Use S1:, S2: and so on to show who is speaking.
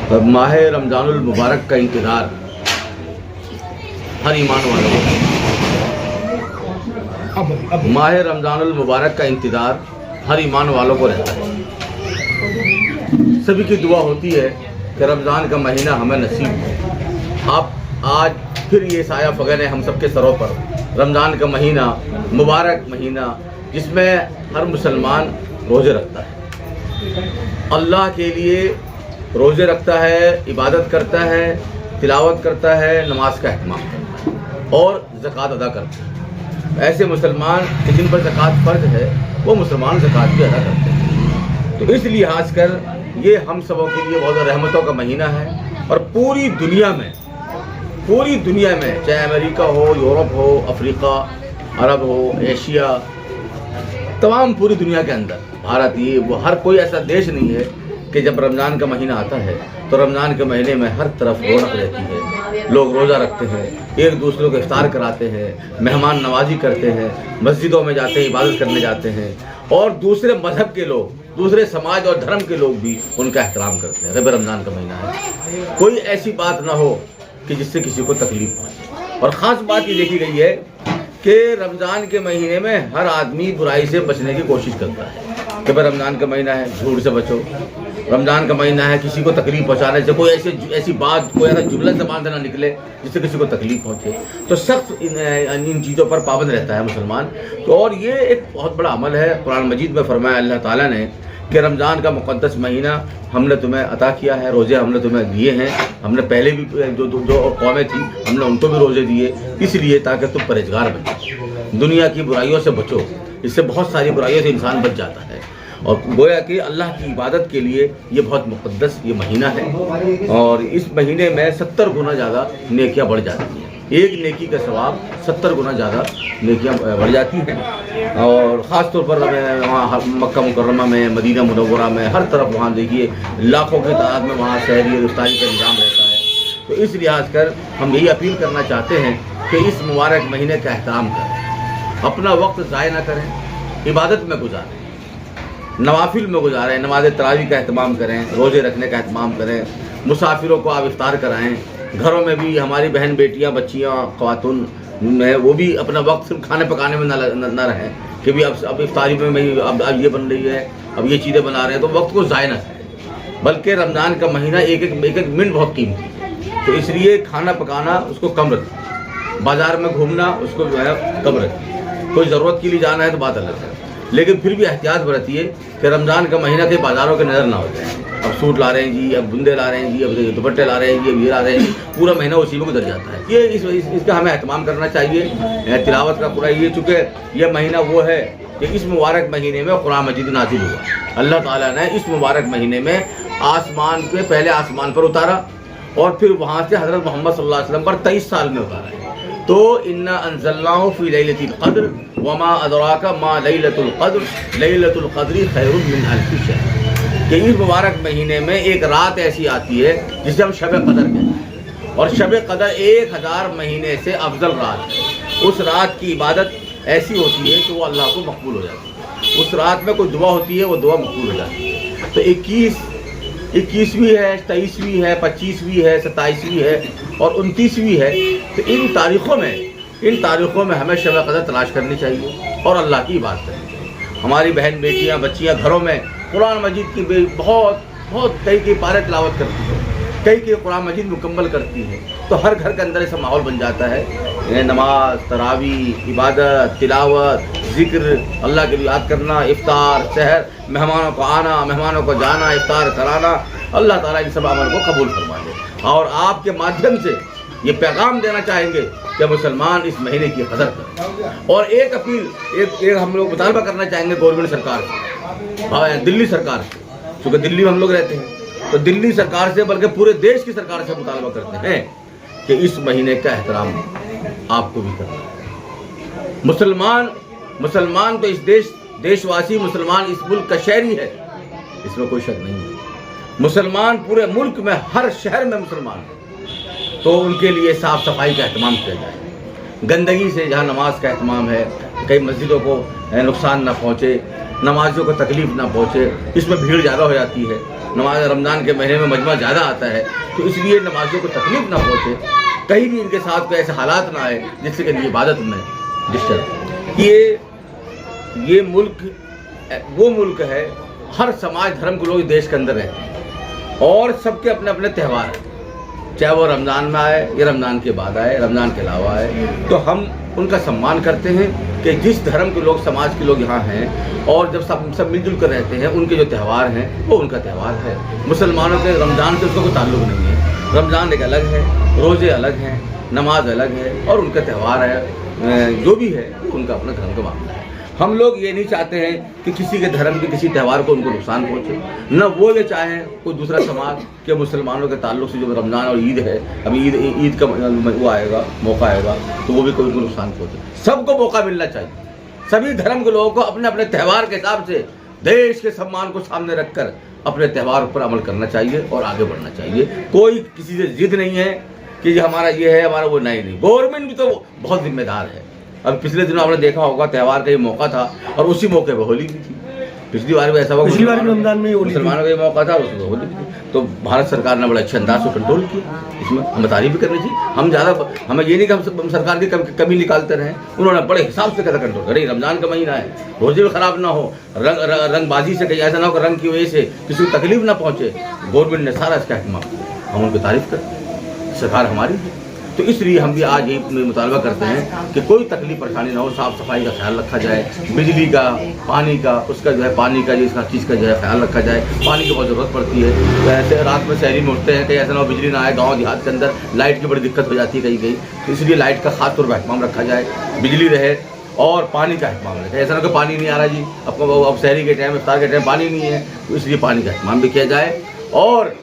S1: माह रमज़ान मुबारक का इंतज़ार हर ईमान वालों को माह रमज़ान मुबारक का इंतज़ार हर ईमान वालों को रहता है। सभी की दुआ होती है कि रमज़ान का महीना हमें नसीब हो। आप आज फिर ये साया फगन है हम सबके सरों पर, रमज़ान का महीना, मुबारक महीना, जिसमें हर मुसलमान रोज़े रखता है, अल्लाह के लिए रोज़े रखता है, इबादत करता है, तिलावत करता है, नमाज का एहतमाम करता है और ज़कात अदा करता है। ऐसे मुसलमान कि जिन पर ज़कात फ़र्ज़ है वो मुसलमान ज़कात भी अदा करते हैं। तो इस लिहाज कर ये हम सबों के लिए बहुत रहमतों का महीना है और पूरी दुनिया में चाहे अमेरिका हो, यूरोप हो, अफ्रीका, अरब हो, एशिया, तमाम पूरी दुनिया के अंदर भारत ये वो हर कोई ऐसा देश नहीं है कि जब रमज़ान का महीना आता है तो रमज़ान के महीने में हर तरफ रौनक रहती है। लोग रोज़ा रखते हैं, एक दूसरे को इफ्तार कराते हैं, मेहमान नवाजी करते हैं, मस्जिदों में जाते हैं, इबादत करने जाते हैं और दूसरे मज़हब के लोग, दूसरे समाज और धर्म के लोग भी उनका एहतराम करते हैं। जब रमज़ान का महीना है कोई ऐसी बात ना हो कि जिससे किसी को तकलीफ पहुंचे। और ख़ास बात ये देखी गई है कि रमज़ान के महीने में हर आदमी बुराई से बचने की कोशिश करता है कि भाई रमज़ान का महीना है, झूठ से बचो, रमज़ान का महीना है, किसी को तकलीफ पहुंचाने से, कोई ऐसी बात, कोई ऐसा जुमला ज़बान से ना निकले जिससे किसी को तकलीफ पहुंचे। तो सख्त इन चीज़ों पर पाबंद रहता है मुसलमान। तो और ये एक बहुत बड़ा अमल है। कुरान मजीद में फरमाया अल्लाह ताला ने कि रमज़ान का मुक़द्दस महीना हमने तुम्हें अता किया है, रोज़े हमने तुम्हें दिए हैं। हमने पहले भी जो कौमें थी हमने उनको भी रोज़े दिए, इसलिए ताकि तुम परहेजगार बनो, दुनिया की बुराइयों से बचो। इससे बहुत सारी बुराइयों से इंसान बच जाता है और गोया कि अल्लाह की इबादत के लिए ये बहुत मुक़द्दस ये महीना है और इस महीने में 70 गुना ज़्यादा नेकियां बढ़ जाती हैं। एक नेकी का सवाब 70 गुना ज़्यादा नेकियां बढ़ जाती हैं। और ख़ास तौर पर वहाँ मक्का मुकर्रमा में, मदीना मुनव्वरा में, हर तरफ वहाँ देखिए लाखों की तादाद में वहाँ सहरी और इफ्तारी का निज़ाम रहता है। तो इस लिहाज कर हम यही अपील करना चाहते हैं कि इस मुबारक महीने का एहतराम करें, अपना वक्त ज़ाय ना करें, इबादत में गुजारें, नवाफिल में गुजारें, नमाज तरावी का एहतमाम करें, रोज़े रखने का एहतमाम करें, मुसाफिरों को आप इफ्तार कराएं। घरों में भी हमारी बहन बेटियां, बच्चियां, ख़वातून में वो भी अपना वक्त सिर्फ खाने पकाने में ना रहें कि भी अब इफ्तारी में अब ये बन रही है, अब ये चीज़ें बना रहे हैं, तो वक्त को ज़ाय ना करें। बल्कि रमज़ान का महीना एक एक मिनट बहुत कीमती है, तो इसलिए खाना पकाना उसको कम रखें, बाज़ार में घूमना उसको जो है कम रखें। कोई ज़रूरत के लिए जाना है तो बात अलग है, लेकिन फिर भी एहतियात बरतिए कि रमज़ान का महीना के बाज़ारों के नज़र ना हो जाए। अब सूट ला रहे हैं जी, अब बुंदे ला रहे हैं जी, अब दुपट्टे ला रहे हैं जी, अब ये ला रहे हैं जी, पूरा महीना उसी में गुजर जाता है। ये इसका हमें एहतमाम करना चाहिए। तिलावत का पूरा ये, चूँकि ये महीना वो है कि इस मुबारक महीने में कुरान मजीद नाज़िल हुआ। अल्लाह ताला ने इस मुबारक महीने में आसमान पे पहले आसमान पर उतारा और फिर वहाँ से हज़रत मोहम्मद सल्लल्लाहु अलैहि वसल्लम पर 23 साल में उतारा है। तो इन्ना अंज़लनाहु फ़ी लैलतिल क़द्र वमा अदराका मा लैलतुल क़द्र लैलतुल क़द्रि खैरुम मिन अल्फ़ि शहर। कि इस मुबारक महीने में एक रात ऐसी आती है जिसे हम शब क़द्र कहते हैं और शब क़द्र 1000 महीने से अफजल रात है। उस रात की इबादत ऐसी होती है कि वो अल्लाह को मकबूल हो जाती है। उस रात में कोई दुआ होती है, वो दुआ मकबूल हो जाती है। तो 21वीं है, 23वीं है, 25वीं है, 27वीं है और 29वीं है। तो इन तारीख़ों में हमें शब क़द्र तलाश करनी चाहिए और अल्लाह की इबादत करनी चाहिए। हमारी बहन बेटियां, बच्चियां घरों में कुरान मजीद की बहुत कई पारे तिलावत करती है, कई कुरान मजीद मुकम्मल करती हैं। तो हर घर के अंदर ऐसा माहौल बन जाता है। नमाज, तरावी, इबादत, तिलावत, ज़िक्र, अल्लाह के लिए याद करना, इफ्तार, सहर, मेहमानों को आना, मेहमानों को जाना, इफ्तार कराना। अल्लाह ताला इन सब अमल को कबूल फरमा ले। और आपके माध्यम से ये पैगाम देना चाहेंगे कि मुसलमान इस महीने की कदर करें। और एक अपील एक हम लोग मुतालबा करना चाहेंगे गवर्नमेंट सरकार से, दिल्ली सरकार से, क्योंकि दिल्ली में हम लोग रहते हैं, तो दिल्ली सरकार से बल्कि पूरे देश की सरकार से मुतालबा करते हैं कि इस महीने का एहतराम आपको भी करना है। मुसलमान तो इस देशवासी मुसलमान इस मुल्क का शहरी है, इसमें कोई शक नहीं है। मुसलमान पूरे मुल्क में हर शहर में मुसलमान है, तो उनके लिए साफ़ सफाई का एहतमाम किया जाए। गंदगी से जहाँ नमाज का एहतमाम है, कई मस्जिदों को नुकसान ना पहुँचे, नमाजियों को तकलीफ़ ना पहुँचे, इसमें भीड़ ज़्यादा हो जाती है, नमाज रमज़ान के महीने में मजमा ज़्यादा आता है, तो इसलिए नमाजियों को तकलीफ ना पहुँचे, कहीं भी इनके साथ कोई ऐसे हालात ना आए जिससे कि इनकी इबादत में डिस्टर्ब। ये मुल्क वो मुल्क है, हर समाज धर्म के लोग इस देश के अंदर रहते हैं और सबके अपने अपने त्यौहार हैं, चाहे वो रमज़ान में आए या रमज़ान के बाद आए, रमज़ान के अलावा आए, तो हम उनका सम्मान करते हैं कि जिस धर्म के लोग, समाज के लोग यहाँ हैं और जब सब मिलजुल कर रहते हैं, उनके जो त्यौहार हैं वो उनका त्यौहार है। मुसलमानों के रमज़ान से उसका कोई ताल्लुक़ नहीं है, रमज़ान एक अलग है, रोज़े अलग हैं, नमाज अलग है और उनका त्यौहार है, जो भी है उनका अपना धर्म का मामला है। हम लोग ये नहीं चाहते हैं कि किसी के धर्म के किसी त्यौहार को उनको नुकसान पहुँचे, न वो ये चाहें कोई दूसरा समाज कि मुसलमानों के ताल्लुक़ से जो रमज़ान और ईद है, अभी ईद का वो आएगा, मौका आएगा, तो वो भी कोई उनको नुकसान पहुँचे। सबको मौका मिलना चाहिए, सभी धर्म के लोगों को अपने अपने त्यौहार के हिसाब से देश के सम्मान को सामने रखकर अपने त्यौहार पर अमल करना चाहिए और आगे बढ़ना चाहिए। कोई किसी से जिद नहीं है कि हमारा ये है, हमारा वो नहीं। गवर्नमेंट भी तो बहुत जिम्मेदार है। अब पिछले दिनों आपने देखा होगा, त्यौहार का ये मौका था और उसी मौके पर होली भी थी। पिछली बार भी ऐसा हुआ,
S2: पिछली बार रमजान में
S1: मुसलमानों का ये मौका था, उसमें होली भी थी। तो भारत सरकार ने बड़े अच्छे अंदाज से कंट्रोल किया, इसमें हमें तारीफ भी करनी चाहिए। हमें ये नहीं कि हम सरकार की कमी निकालते रहें, उन्होंने बड़े हिसाब से कैसा कंट्रोल करे। रमजान का महीना है, रोजे भी खराब ना हो, रंगबाजी से कहीं ऐसा ना हो कि रंग की वजह से किसी को तकलीफ ना पहुँचे। गवर्नमेंट ने सारा इसका अहतमाम किया, हम उनकी तारीफ करते, सरकार हमारी है। तो इसलिए हम भी आज यही मुतालबा करते हैं कि कोई तकलीफ परेशानी ना हो, साफ़ सफाई का ख्याल रखा जाए, बिजली का, पानी का, उसका जो है पानी का जिस चीज़ का जो है ख्याल रखा जाए। पानी की बहुत ज़रूरत पड़ती है, तो ऐसे रात में शहरी में उठते हैं, कहीं ऐसा ना हो बिजली ना आए। गाँव देहात के अंदर लाइट की बड़ी दिक्कत हो जाती है कहीं कहीं, तो इसलिए लाइट का खास तौर पर एहतमाम रखा जाए, बिजली रहे और पानी का एहतमाम रखे। ऐसा ना कि पानी नहीं आ रहा जी, अब शहरी के टाइम, इफ्तार के टाइम पानी नहीं है, तो इसलिए पानी का एहतमाम भी किया जाए। और